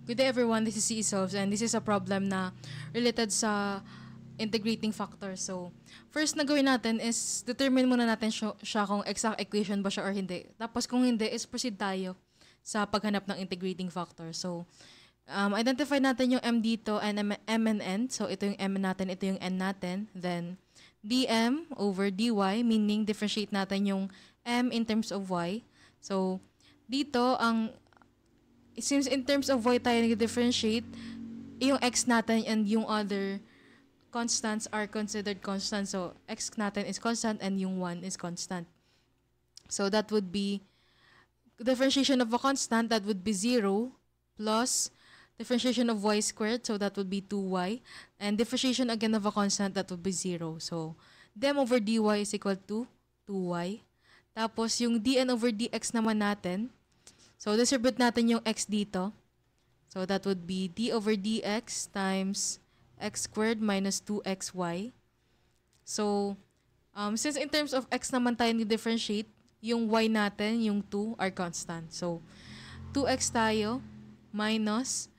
Good day everyone, this is C Solves and this is a problem na related sa integrating factors. So, first na gawin natin is determine muna natin siya kung exact equation ba siya or hindi. Tapos kung hindi, is proceed tayo sa paghanap ng integrating factor. So, identify natin yung m dito and m and n. So, ito yung m natin, ito yung n natin. Then, dm over dy, meaning differentiate natin yung m in terms of y. So, dito, since in terms of y tayo nag-differentiate, yung x natin and yung other constants are considered constant. So, x natin is constant and yung 1 is constant. So, that would be differentiation of a constant, that would be 0 plus differentiation of y squared, so that would be 2y. And differentiation again of a constant, that would be 0. So, dm over dy is equal to 2y. Tapos, yung dn over dx naman natin, so, distribute natin yung x dito. So, that would be d over dx times x squared minus 2xy. So, since in terms of x naman tayo ni-differentiate, yung y natin, yung 2, are constant. So, 2x tayo minus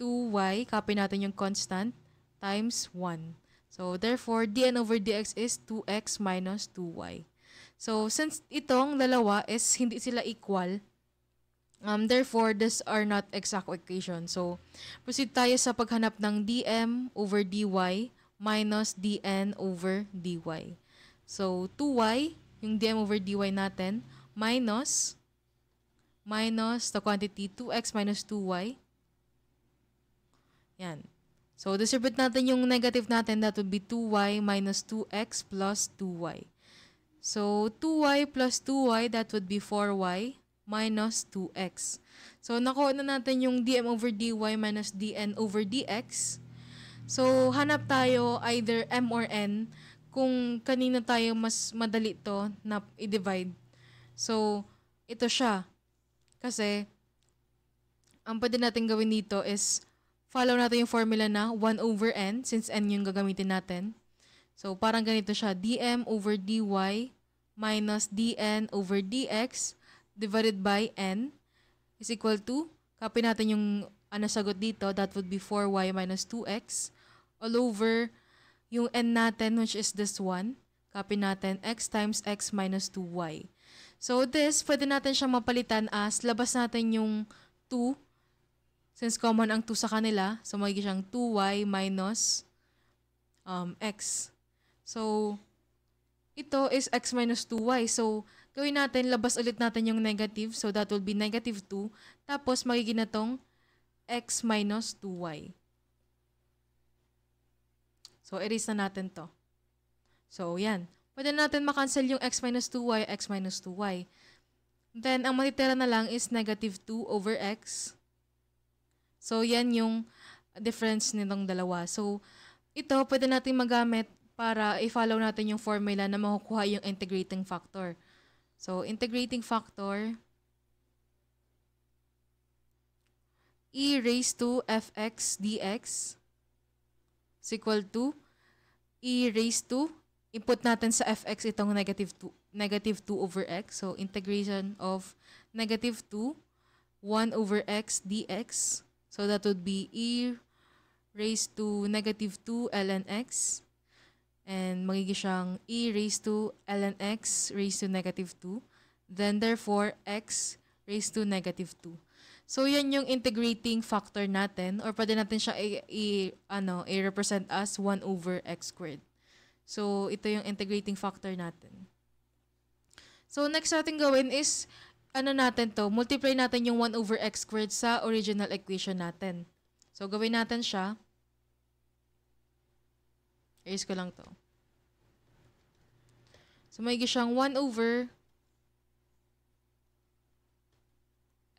2y, copy natin yung constant, times 1. So, therefore, dn over dx is 2x minus 2y. So, since itong dalawa is hindi sila equal, therefore, these are not exact equation. So, proceed tayo sa paghanap ng dm over dy minus dn over dy. So, 2y, yung dm over dy natin, minus the quantity 2x minus 2y. Yan. So, distribute natin yung negative natin, that would be 2y minus 2x plus 2y. So, 2y plus 2y, that would be 4y minus 2x. So, nakuha na natin yung dm over dy minus dn over dx. So, hanap tayo either m or n kung kanino tayo mas madali to na i-divide. So, ito siya. Kasi, ang pwede natin gawin dito is follow natin yung formula na 1 over n since n yung gagamitin natin. So, parang ganito siya. dm over dy minus dn over dx divided by n is equal to, copy natin yung sagot dito, that would be 4y minus 2x all over yung n natin, which is this one. Copy natin, x times x minus 2y. So this, pwede natin siyang mapalitan as labas natin yung 2, since common ang 2 sa kanila. So magiging siyang 2y minus x. So, ito is x minus 2y. So, gawin natin, labas ulit natin yung negative. So, that will be negative 2. Tapos, magiging na tong x minus 2y. So, erase na natin to. So, yan. Pwede natin makancel yung x minus 2y, x minus 2y. Then, ang matitira na lang is negative 2 over x. So, yan yung difference nitong dalawa. So, ito, pwede natin magamit para i-follow natin yung formula na makukuha yung integrating factor. So, integrating factor, e raised to fx dx is equal to e raised to, input natin sa fx itong negative 2 over x. So, integration of negative 2, 1 over x dx. So, that would be e raised to negative 2 ln x. And magiging siyang e raised to ln x raised to negative 2. Then, therefore, x raised to negative 2. So, yan yung integrating factor natin. Or pwede natin siya i-represent as 1 over x squared. So, ito yung integrating factor natin. So, next natin gawin is, multiply natin yung 1 over x squared sa original equation natin. So, gawin natin siya. Erase ko lang to. So, may siyang 1 over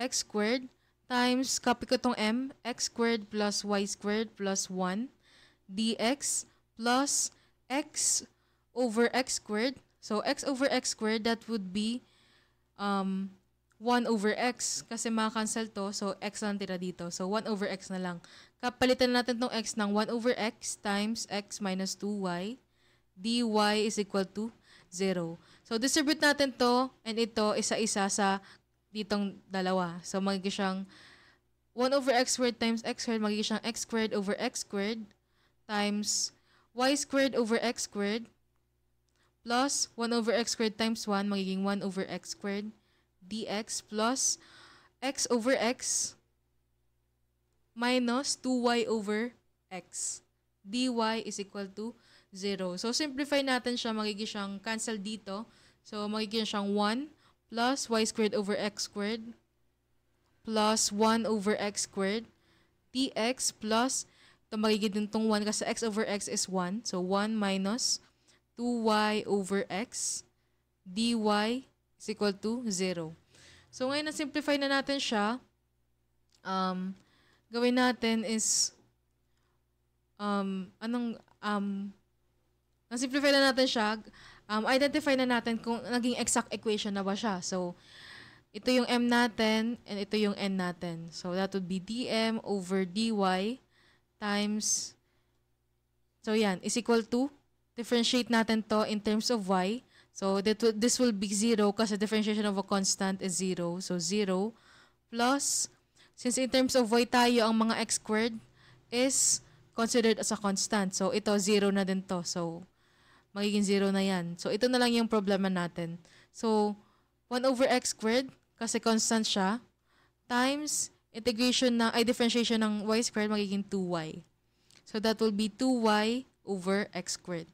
x squared times, copy ko tong m, x squared plus y squared plus 1 dx plus x over x squared. So, x over x squared, that would be 1 over x. Kasi maka-cancel to, so x lang tira dito. So, 1 over x na lang. Kapalitan natin tong x ng 1 over x times x minus 2y. dy is equal to 0. So, distribute natin to and ito isa-isa sa ditong dalawa. So, magiging siyang 1 over x squared times x squared, magiging siyang x squared over x squared times y squared over x squared plus 1 over x squared times 1, magiging 1 over x squared dx plus x over x minus 2y over x dy is equal to 0. So, simplify natin siya. Magiging siyang cancel dito. So, magiging siyang 1 plus y squared over x squared plus 1 over x squared dx plus ito magiging itong 1 kasi x over x is 1. So, 1 minus 2y over x dy is equal to 0. So, ngayon na-simplify na natin siya. Gawin natin is na-simplify na natin siya. Identify na natin kung naging exact equation na ba siya. So, ito yung m natin and ito yung n natin. So, that would be dm over dy times, so yan, is equal to, differentiate natin to in terms of y. So, this will be 0 kasi differentiation of a constant is 0. So, 0 plus, since in terms of y tayo, ang mga x squared is considered as a constant. So, ito, 0 na din to. So, magiging 0 na yan. So, ito na lang yung problema natin. So, 1 over x squared, kasi constant siya, times differentiation ng y squared, magiging 2y. So, that will be 2y over x squared.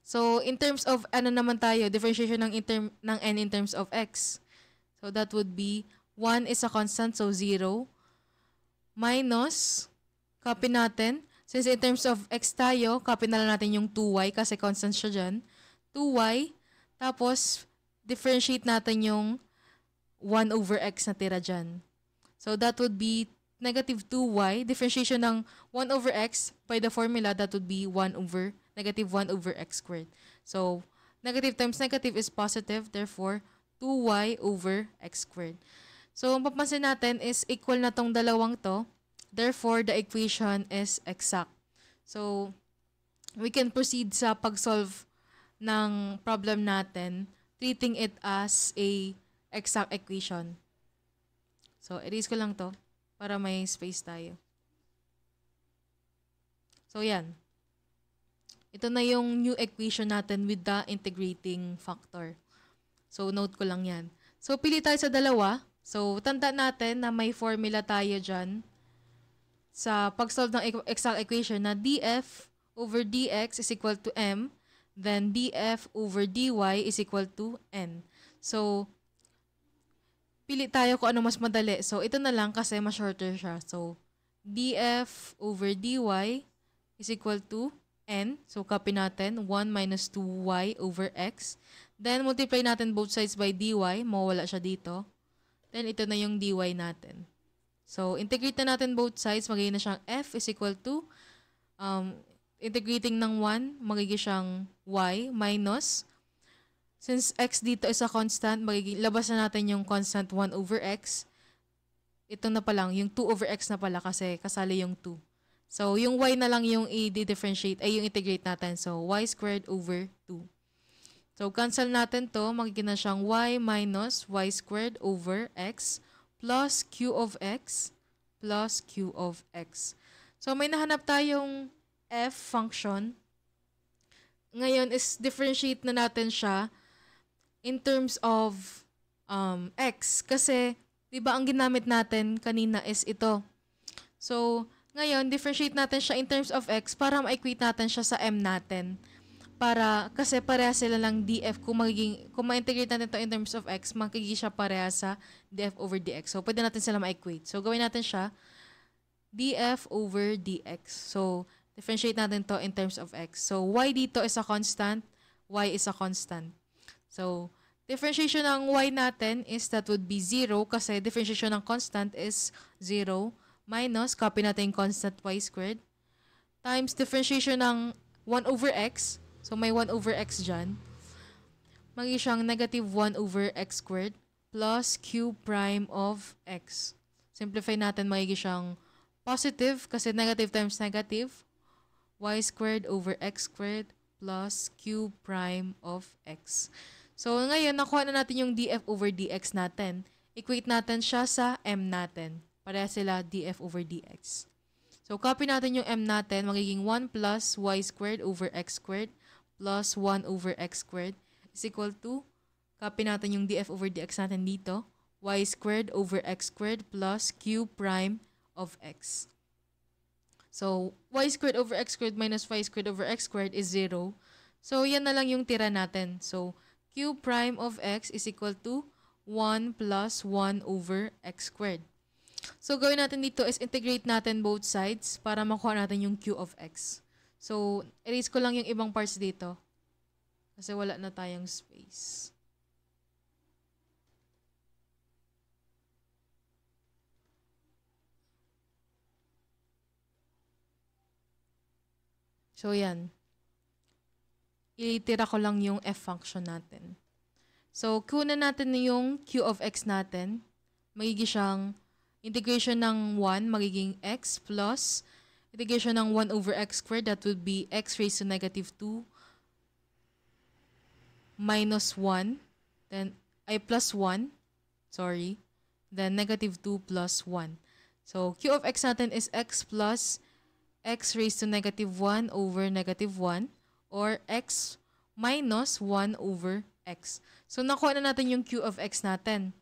So, in terms of, naman tayo, differentiation ng n in terms of x. So, that would be 1 is a constant, so 0, minus, copy natin, since in terms of x tayo, copy na lang natin yung 2y kasi constant siya dyan. 2y, tapos, differentiate natin yung 1 over x na tira dyan. So, that would be negative 2y. Differentiation ng 1 over x, by the formula, that would be negative 1 over x squared. So, negative times negative is positive. Therefore, 2y over x squared. So, ang papansin natin is equal na tong dalawang to. Therefore, the equation is exact. So, we can proceed sa pag-solve ng problem natin, treating it as a exact equation. So, erase ko lang to para may space tayo. So, yan. Ito na yung new equation natin with the integrating factor. So, note ko lang yan. So, pili tayo sa dalawa. So, tanda natin na may formula tayo dyan sa pag-solve ng exact equation na df over dx is equal to m, then df over dy is equal to n. So, pili tayo kung ano mas madali. So, ito na lang kasi mas shorter siya. So, df over dy is equal to n. So, copy natin. 1 minus 2y over x. Then, multiply natin both sides by dy. Mawala siya dito. Then, ito na yung dy natin. So, integrate na natin both sides. Magiging na siyang f is equal to, integrating ng 1, magiging siyang y minus, since x dito is a constant, labas na natin yung constant 1 over x. Ito na pa lang, yung 2 over x na pala kasi kasali yung 2. So, yung y na lang yung i-differentiate, ay yung integrate natin. So, y squared over 2. So, cancel natin to. Magiging na siyang y minus y squared over x plus q of x plus q of x. So, may nahanap tayong f function. Ngayon is differentiate na natin siya in terms of x. Kasi, di ba ang ginamit natin kanina is ito. So, ngayon, differentiate natin siya in terms of x para ma-equate natin siya sa m natin. Kasi pareha sila lang df. Kung ma-integrate natin ito in terms of x, magiging siya pareha sa df over dx. So, pwede natin sila ma-equate. So, gawin natin siya df over dx. So, differentiate natin to in terms of x. So, y dito is a constant, y is a constant. So, differentiation ng y natin is that would be 0 kasi differentiation ng constant is 0 minus, copy natin yung constant y squared, times differentiation ng 1 over x. So, may 1 over x dyan. Magiging siyang negative 1 over x squared plus q prime of x. Simplify natin, magiging siyang positive kasi negative times negative. Y squared over x squared plus q prime of x. So, ngayon, nakuha na natin yung df over dx natin. Equate natin siya sa m natin. Pareha sila df over dx. So, copy natin yung m natin. Magiging 1 plus y squared over x squared plus 1 over x squared is equal to, copy natin yung df over dx natin dito, y squared over x squared plus q prime of x. So, y squared over x squared minus y squared over x squared is 0. So, yan na lang yung tira natin. So, q prime of x is equal to 1 plus 1 over x squared. So, gawin natin dito is integrate natin both sides para makuha natin yung q of x. So, erase ko lang yung ibang parts dito. Kasi wala na tayong space. So, yan. Itira ko lang yung f function natin. So, kunan natin yung q of x natin. Magiging siyang integration ng 1, magiging x plus integration ng 1 over x squared. That would be x raised to negative 2 minus 1. Then, plus 1. Sorry. Then, negative 2 plus 1. So, q of x natin is x plus x raised to negative 1 over negative 1 or x minus 1 over x. So, nakuha na natin yung q of x natin.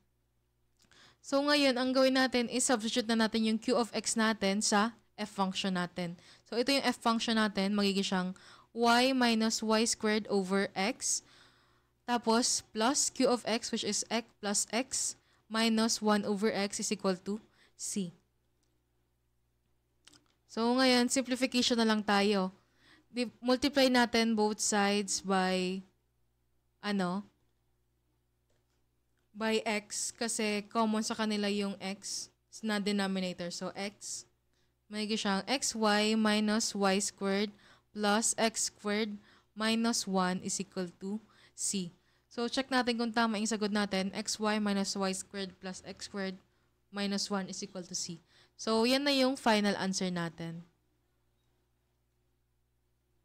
So, ngayon, ang gawin natin is substitute na natin yung q of x natin sa f function natin. So, ito yung f function natin. Magiging siyang y minus y squared over x. Tapos, plus q of x, which is x plus x minus 1 over x is equal to c. So, ngayon, simplification na lang tayo. Multiply natin both sides by, by x. Kasi common sa kanila yung x na denominator. So, x, magiging siyang xy minus y squared plus x squared minus 1 is equal to c. So, check natin kung tama yung sagot natin. Xy minus y squared plus x squared minus 1 is equal to c. So, yan na yung final answer natin.